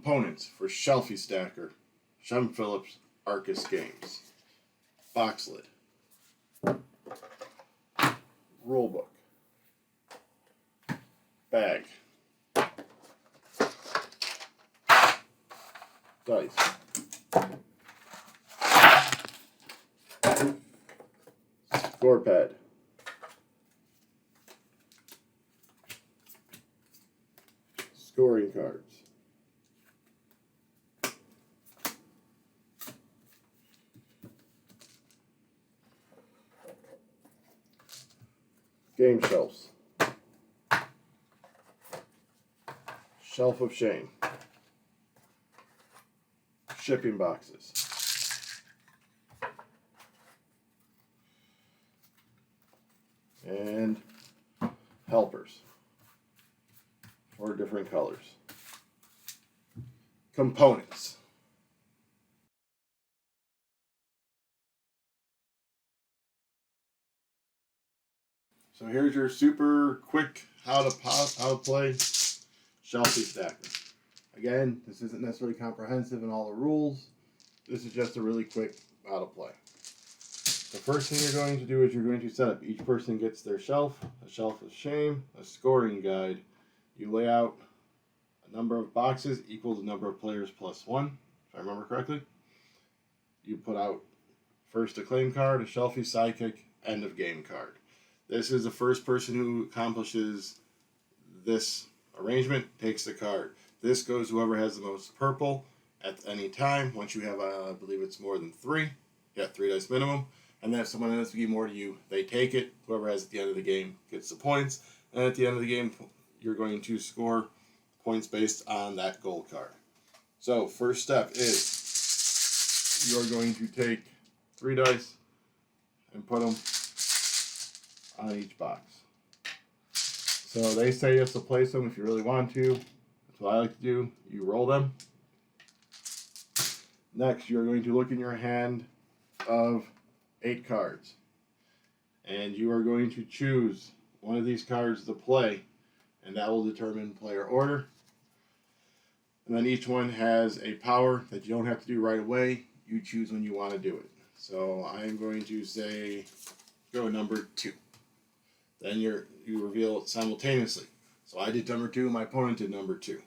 Components for Shelfie Stacker, Shem Phillips, Arkus Games. Box lid. Rulebook. Bag. Dice. Score pad. Scoring cards. Game shelves. Shelf of Shame. Shipping boxes. And helpers. 4 different colors. Components. So here's your super quick how to play Shelfie Stacker. Again, this isn't necessarily comprehensive in all the rules. This is just a really quick how to play. The first thing you're going to do is you're going to set up. Each person gets their shelf, a shelf of shame, a scoring guide. You lay out a number of boxes equal to the number of players plus 1, if I remember correctly. You put out first a claim card, a Shelfie sidekick, end of game card. This is the first person who accomplishes this arrangement takes the card. This goes to whoever has the most purple at any time. Once you have, I believe it's more than 3, you got 3 dice minimum. And then if someone ends up giving more to you, they take it. Whoever has at the end of the game gets the points. And at the end of the game, you're going to score points based on that gold card. So first step is you're going to take 3 dice and put them on each box. So they say you have to place them if you really want to. That's what I like to do. You roll them. Next, you're going to look in your hand of 8 cards. And you are going to choose one of these cards to play, and that will determine player order. And then each one has a power that you don't have to do right away. You choose when you want to do it. So I'm going to say go number 2. Then you reveal it simultaneously. So I did number 2, my opponent did number 2.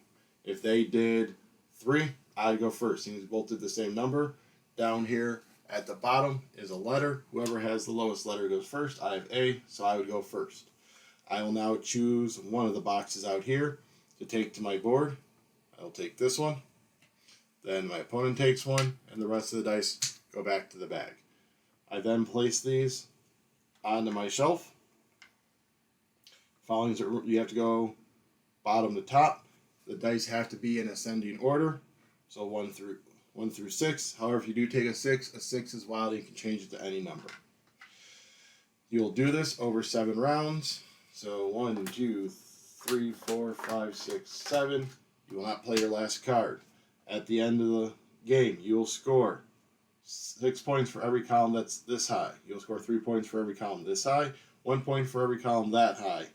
If they did 3, I'd go first. Since we both did the same number, down here at the bottom is a letter. Whoever has the lowest letter goes first. I have A, so I would go first. I will now choose one of the boxes out here to take to my board. I'll take this one. Then my opponent takes one, and the rest of the dice go back to the bag. I then place these onto my shelf. Following, you have to go bottom to top. The dice have to be in ascending order, so 1 through 6. However, if you do take a 6 is wild. You can change it to any number. You'll do this over 7 rounds. So 1, 2, 3, 4, 5, 6, 7. You will not play your last card. At the end of the game, you will score 6 points for every column that's this high. You'll score 3 points for every column this high, 1 point for every column that high.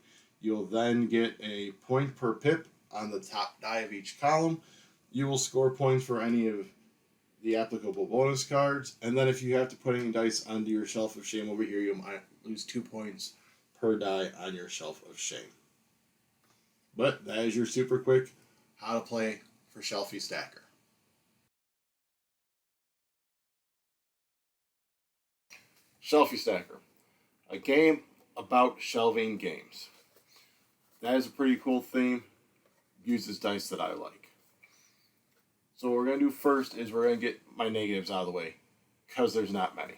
You'll then get a point per pip on the top die of each column. You will score points for any of the applicable bonus cards. And then if you have to put any dice onto your Shelf of Shame over here, you might lose 2 points per die on your Shelf of Shame. But that is your super quick how to play for Shelfie Stacker. Shelfie Stacker, a game about shelving games. That is a pretty cool theme. Uses dice that I like. So what we're going to do first is we're going to get my negatives out of the way, because there's not many.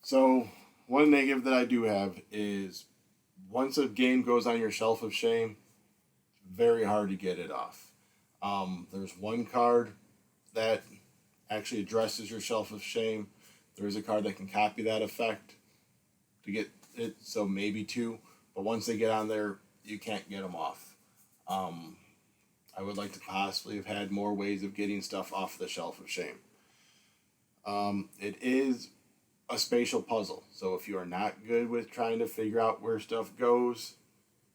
So one negative that I do have is once a game goes on your Shelf of Shame, very hard to get it off. There's one card that actually addresses your Shelf of Shame. There's a card that can copy that effect to get it, so maybe 2. But once they get on there, you can't get them off. I would like to possibly have had more ways of getting stuff off the Shelf of Shame. It is a spatial puzzle, so if you are not good with trying to figure out where stuff goes,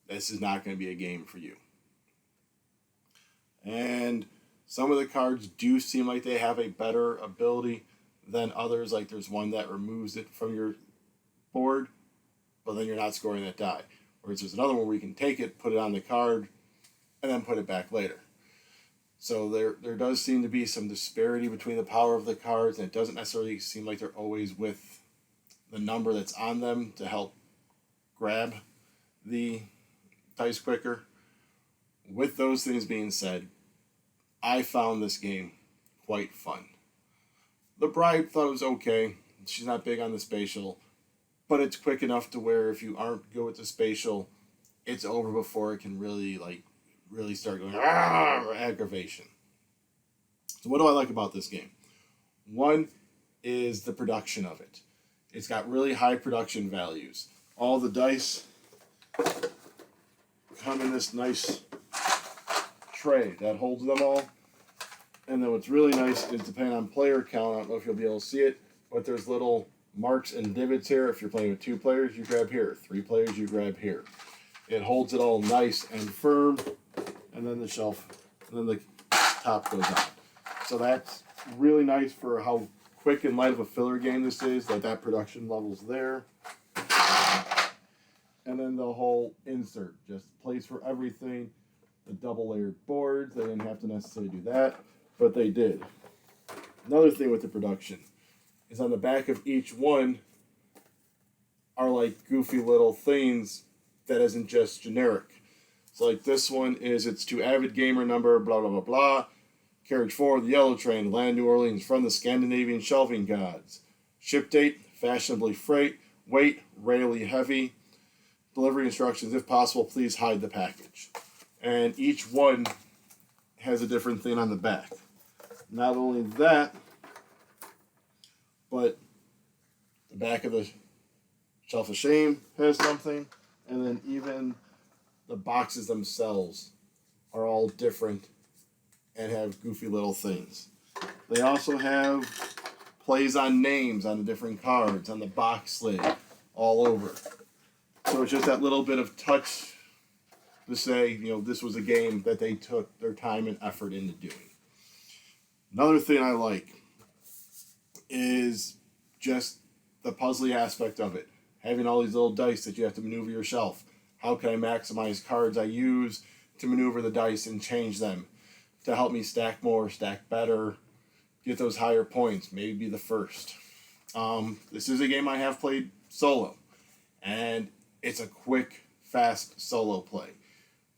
this is not going to be a game for you. And Some of the cards do seem like they have a better ability than others. Like there's one that removes it from your board, but then you're not scoring that die. Whereas there's another one where you can take it, put it on the card, and then put it back later. So there does seem to be some disparity between the power of the cards, and it doesn't necessarily seem like they're always with the number that's on them to help grab the dice quicker. With those things being said, I found this game quite fun. The bride thought it was okay. She's not big on the spatial, but it's quick enough to where if you aren't good with the spatial, it's over before it can really start going aggravation. So what do I like about this game? One is the production of it. It's got really high production values. All the dice come in this nice tray that holds them all. And then what's really nice is depending on player count, I don't know if you'll be able to see it, but there's little marks and divots here. If you're playing with 2 players, you grab here. 3 players, you grab here. It holds it all nice and firm, and then the shelf, and then the top goes on. So that's really nice for how quick and light of a filler game this is, that production level's there. And then the whole insert, just place for everything. The double layered boards, they didn't have to necessarily do that, but they did. Another thing with the production is on the back of each one are like goofy little things that isn't just generic. So like this one is it's to avid gamer number, blah, blah, blah, blah. Carriage forward, the yellow train, land New Orleans from the Scandinavian shelving gods. Ship date, fashionably freight. Weight, rarely heavy. Delivery instructions, if possible, please hide the package. And each one has a different thing on the back. Not only that, but the back of the Shelf of Shame has something. And then even the boxes themselves are all different and have goofy little things. They also have plays on names on the different cards, on the box lid, all over. So it's just that little bit of touch to say, this was a game that they took their time and effort into doing. Another thing I like is just the puzzly aspect of it. Having all these little dice that you have to maneuver your shelf. How can I maximize cards I use to maneuver the dice and change them to help me stack more, stack better, get those higher points, maybe be the first. This is a game I have played solo, and it's a quick, fast solo play.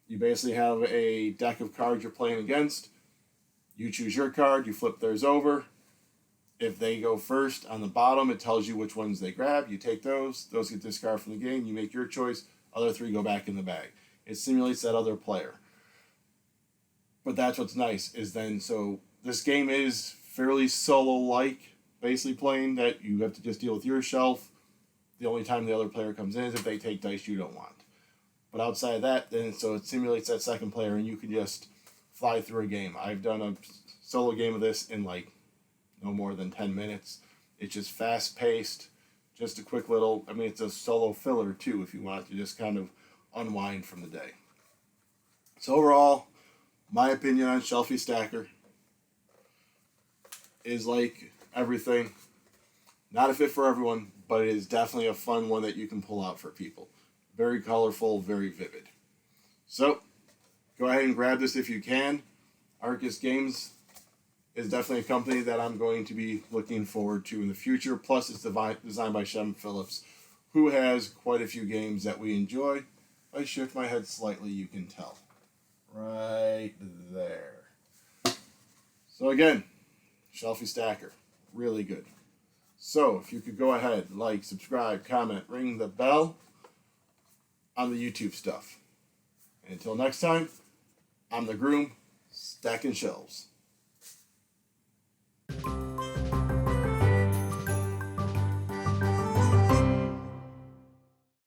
You basically have a deck of cards you're playing against. You choose your card, you flip theirs over. If they go first on the bottom, it tells you which ones they grab. You take those get discarded from the game, you make your choice, other 3 go back in the bag. It simulates that other player. But that's what's nice, is then, so this game is fairly solo-like, basically playing that you have to just deal with your shelf. The only time the other player comes in is if they take dice you don't want. But outside of that, then so it simulates that second player, and you can just fly through a game. I've done a solo game of this in no more than 10 minutes. It's just fast-paced, just a quick little, it's a solo filler too if you want to just kind of unwind from the day. So overall, my opinion on Shelfie Stacker is like everything. Not a fit for everyone, but it is definitely a fun one that you can pull out for people. Very colorful, very vivid. So, go ahead and grab this if you can. Arkus Games is definitely a company that I'm going to be looking forward to in the future. Plus, it's designed by Shem Phillips, who has quite a few games that we enjoy. If I shift my head slightly, you can tell. Right there. So again, Shelfie Stacker, really good. So if you could go ahead, like, subscribe, comment, ring the bell on the YouTube stuff. And until next time, I'm the Groom, stacking shelves.